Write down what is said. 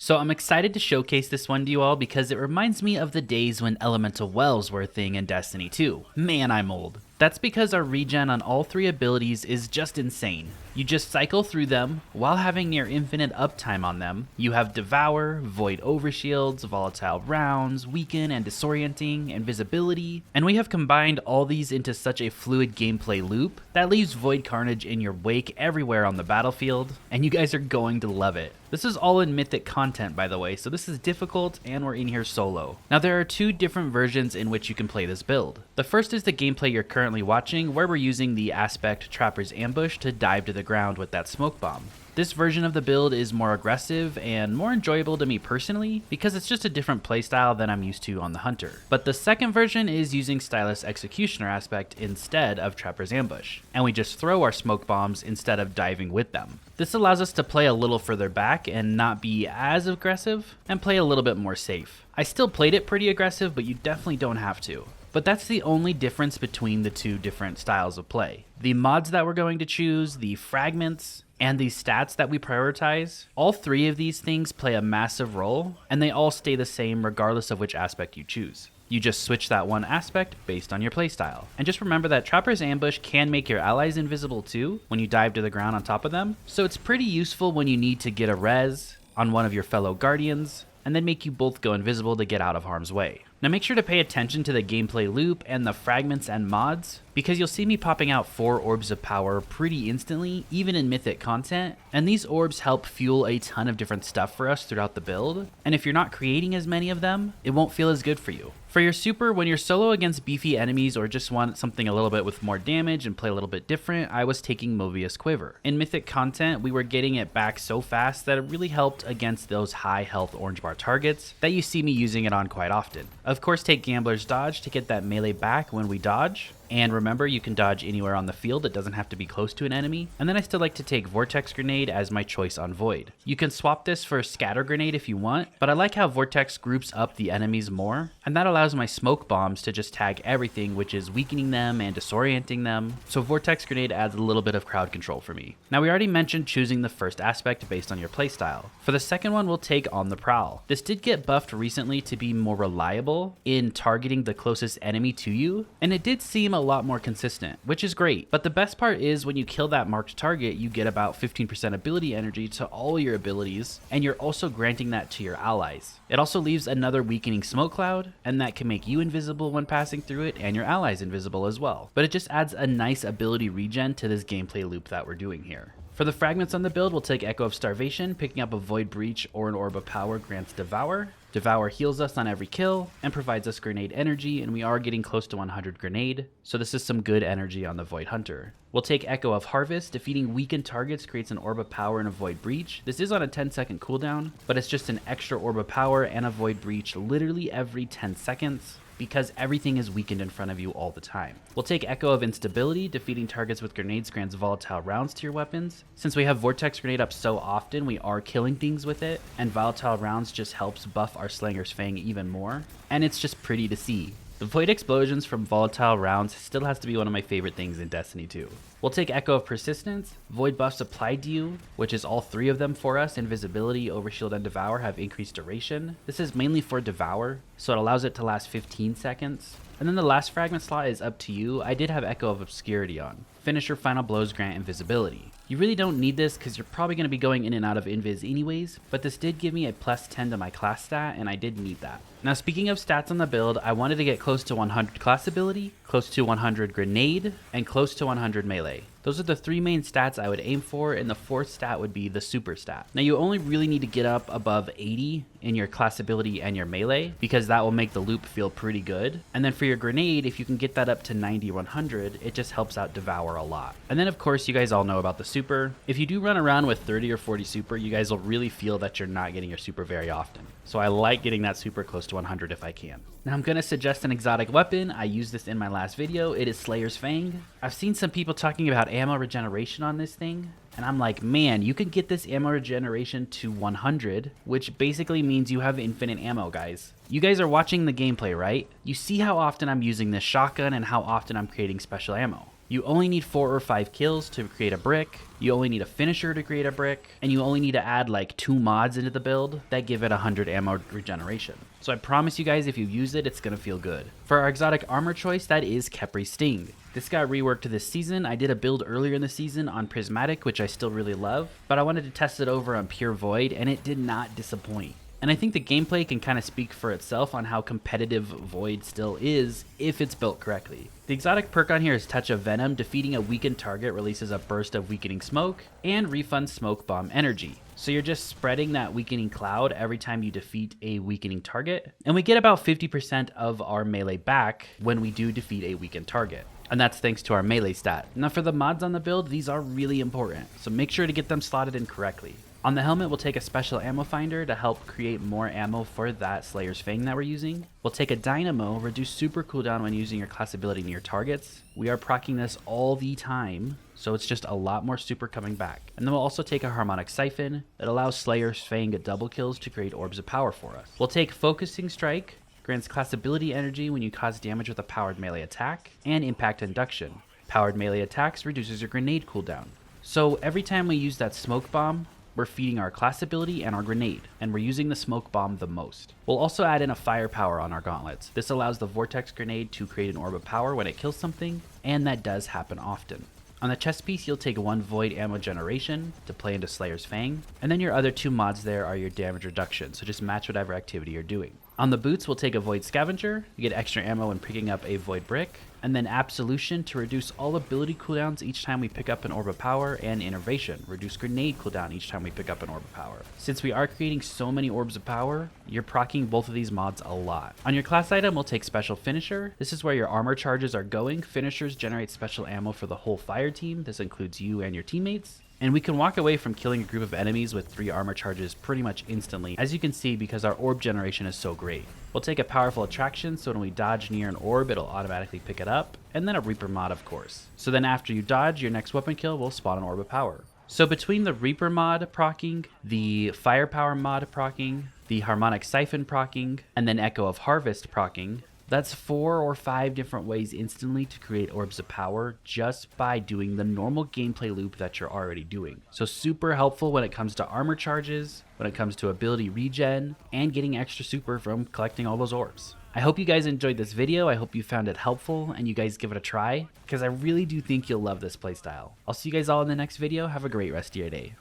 So I'm excited to showcase this one to you all because it reminds me of the days when elemental wells were a thing in Destiny 2. Man, I'm old. That's because our regen on all three abilities is just insane. You just cycle through them while having near infinite uptime on them. You have Devour, Void Overshields, Volatile Rounds, Weaken and Disorienting, Invisibility, and we have combined all these into such a fluid gameplay loop that leaves Void Carnage in your wake everywhere on the battlefield, and you guys are going to love it. This is all in Mythic content, by the way, so this is difficult and we're in here solo. Now there are two different versions in which you can play this build. The first is the gameplay you're currently watching, where we're using the aspect Trapper's Ambush to dive to the ground with that smoke bomb. This version of the build is more aggressive and more enjoyable to me personally because it's just a different playstyle than I'm used to on the Hunter. But the second version is using Stylus Executioner aspect instead of Trapper's Ambush, and we just throw our smoke bombs instead of diving with them. This allows us to play a little further back and not be as aggressive, and play a little bit more safe. I still played it pretty aggressive, but you definitely don't have to. But that's the only difference between the two different styles of play. The mods that we're going to choose, the fragments, and the stats that we prioritize, all three of these things play a massive role, and they all stay the same regardless of which aspect you choose. You just switch that one aspect based on your playstyle. And just remember that Trapper's Ambush can make your allies invisible too when you dive to the ground on top of them, so it's pretty useful when you need to get a res on one of your fellow guardians, and then make you both go invisible to get out of harm's way. Now make sure to pay attention to the gameplay loop and the fragments and mods, because you'll see me popping out 4 orbs of power pretty instantly, even in Mythic content, and these orbs help fuel a ton of different stuff for us throughout the build, and if you're not creating as many of them, it won't feel as good for you. For your super, when you're solo against beefy enemies or just want something a little bit with more damage and play a little bit different, I was taking Movius Quiver. In Mythic content, we were getting it back so fast that it really helped against those high health orange bar targets that you see me using it on quite often. Of course, take Gambler's Dodge to get that melee back when we dodge. And remember, you can dodge anywhere on the field, it doesn't have to be close to an enemy. And then I still like to take Vortex Grenade as my choice on Void. You can swap this for Scatter Grenade if you want, but I like how Vortex groups up the enemies more, and that allows my smoke bombs to just tag everything, which is weakening them and disorienting them. So Vortex Grenade adds a little bit of crowd control for me. Now we already mentioned choosing the first aspect based on your playstyle. For the second one, we'll take On the Prowl. This did get buffed recently to be more reliable in targeting the closest enemy to you, and it did seem a lot more consistent, which is great. But the best part is when you kill that marked target, you get about 15% ability energy to all your abilities, and you're also granting that to your allies. It also leaves another weakening smoke cloud, and that can make you invisible when passing through it, and your allies invisible as well. But it just adds a nice ability regen to this gameplay loop that we're doing here. For the fragments on the build, we'll take Echo of Starvation. Picking up a Void Breach or an Orb of Power grants Devour. Devour heals us on every kill and provides us grenade energy, and we are getting close to 100 grenade, so this is some good energy on the Void Hunter. We'll take Echo of Harvest. Defeating weakened targets creates an Orb of Power and a Void Breach. This is on a 10-second cooldown, but it's just an extra Orb of Power and a Void Breach literally every 10 seconds. Because everything is weakened in front of you all the time. We'll take Echo of Instability. Defeating targets with grenades grants volatile rounds to your weapons. Since we have Vortex Grenade up so often, we are killing things with it, and volatile rounds just helps buff our Slanger's Fang even more, and it's just pretty to see. The Void Explosions from volatile rounds still has to be one of my favorite things in Destiny 2. We'll take Echo of Persistence. Void buffs applied to you, which is all 3 of them for us. Invisibility, Overshield, and Devour have increased duration. This is mainly for Devour, so it allows it to last 15 seconds. And then the last fragment slot is up to you. I did have Echo of Obscurity on. Finisher Final Blows grant Invisibility. You really don't need this because you're probably going to be going in and out of Invis anyways, but this did give me a plus 10 to my class stat, and I did need that. Now speaking of stats on the build, I wanted to get close to 100 class ability, close to 100 grenade, and close to 100 melee. Those are the 3 main stats I would aim for, and the 4th stat would be the super stat. Now you only really need to get up above 80 in your class ability and your melee, because that will make the loop feel pretty good. And then for your grenade, if you can get that up to 90 or 100, it just helps out Devour a lot. And then of course, you guys all know about the super. If you do run around with 30 or 40 super, you guys will really feel that you're not getting your super very often. So I like getting that super close to 100 if I can. Now I'm going to suggest an exotic weapon. I used this in my last video. It is Slayer's Fang. I've seen some people talking about ammo regeneration on this thing, and I'm like, man, you can get this ammo regeneration to 100, which basically means you have infinite ammo, guys. You guys are watching the gameplay, right? You see how often I'm using this shotgun and how often I'm creating special ammo. You only need 4 or 5 kills to create a brick, you only need a finisher to create a brick, and you only need to add like 2 mods into the build that give it 100 ammo regeneration. So I promise you guys, if you use it, it's gonna feel good. For our exotic armor choice, that is Khepri Sting. This got reworked this season. I did a build earlier in the season on Prismatic, which I still really love, but I wanted to test it over on Pure Void, and it did not disappoint. And I think the gameplay can kind of speak for itself on how competitive Void still is if it's built correctly. The exotic perk on here is Touch of Venom. Defeating a weakened target releases a burst of weakening smoke and refunds smoke bomb energy. So you're just spreading that weakening cloud every time you defeat a weakening target. And we get about 50% of our melee back when we do defeat a weakened target. And that's thanks to our melee stat. Now for the mods on the build, these are really important, so make sure to get them slotted in correctly. On the helmet, we'll take a special ammo finder to help create more ammo for that Slayer's Fang that we're using. We'll take a dynamo, reduce super cooldown when using your class ability near targets. We are proccing this all the time, so it's just a lot more super coming back. And then we'll also take a harmonic siphon that allows Slayer's Fang double kills to create orbs of power for us. We'll take focusing strike, grants class ability energy when you cause damage with a powered melee attack, and impact induction. Powered melee attacks reduces your grenade cooldown. So every time we use that smoke bomb, we're feeding our class ability and our grenade, and we're using the smoke bomb the most. We'll also add in a firepower on our gauntlets. This allows the vortex grenade to create an orb of power when it kills something, and that does happen often. On the chest piece, you'll take 1 void ammo generation to play into Slayer's Fang, and then your other 2 mods there are your damage reduction, so just match whatever activity you're doing. On the boots, we'll take a Void Scavenger, you get extra ammo when picking up a Void Brick, and then Absolution to reduce all ability cooldowns each time we pick up an Orb of Power, and Innervation, reduce grenade cooldown each time we pick up an Orb of Power. Since we are creating so many Orbs of Power, you're proccing both of these mods a lot. On your class item, we'll take Special Finisher. This is where your armor charges are going. Finishers generate special ammo for the whole fire team. This includes you and your teammates. And we can walk away from killing a group of enemies with 3 armor charges pretty much instantly, as you can see, because our orb generation is so great. We'll take a powerful attraction, so when we dodge near an orb, it'll automatically pick it up, and then a Reaper mod, of course. So then after you dodge, your next weapon kill will spawn an orb of power. So between the Reaper mod proccing, the Firepower mod proccing, the Harmonic Siphon proccing, and then Echo of Harvest proccing, that's 4 or 5 different ways instantly to create orbs of power just by doing the normal gameplay loop that you're already doing. So super helpful when it comes to armor charges, when it comes to ability regen, and getting extra super from collecting all those orbs. I hope you guys enjoyed this video. I hope you found it helpful and you guys give it a try, because I really do think you'll love this playstyle. I'll see you guys all in the next video. Have a great rest of your day.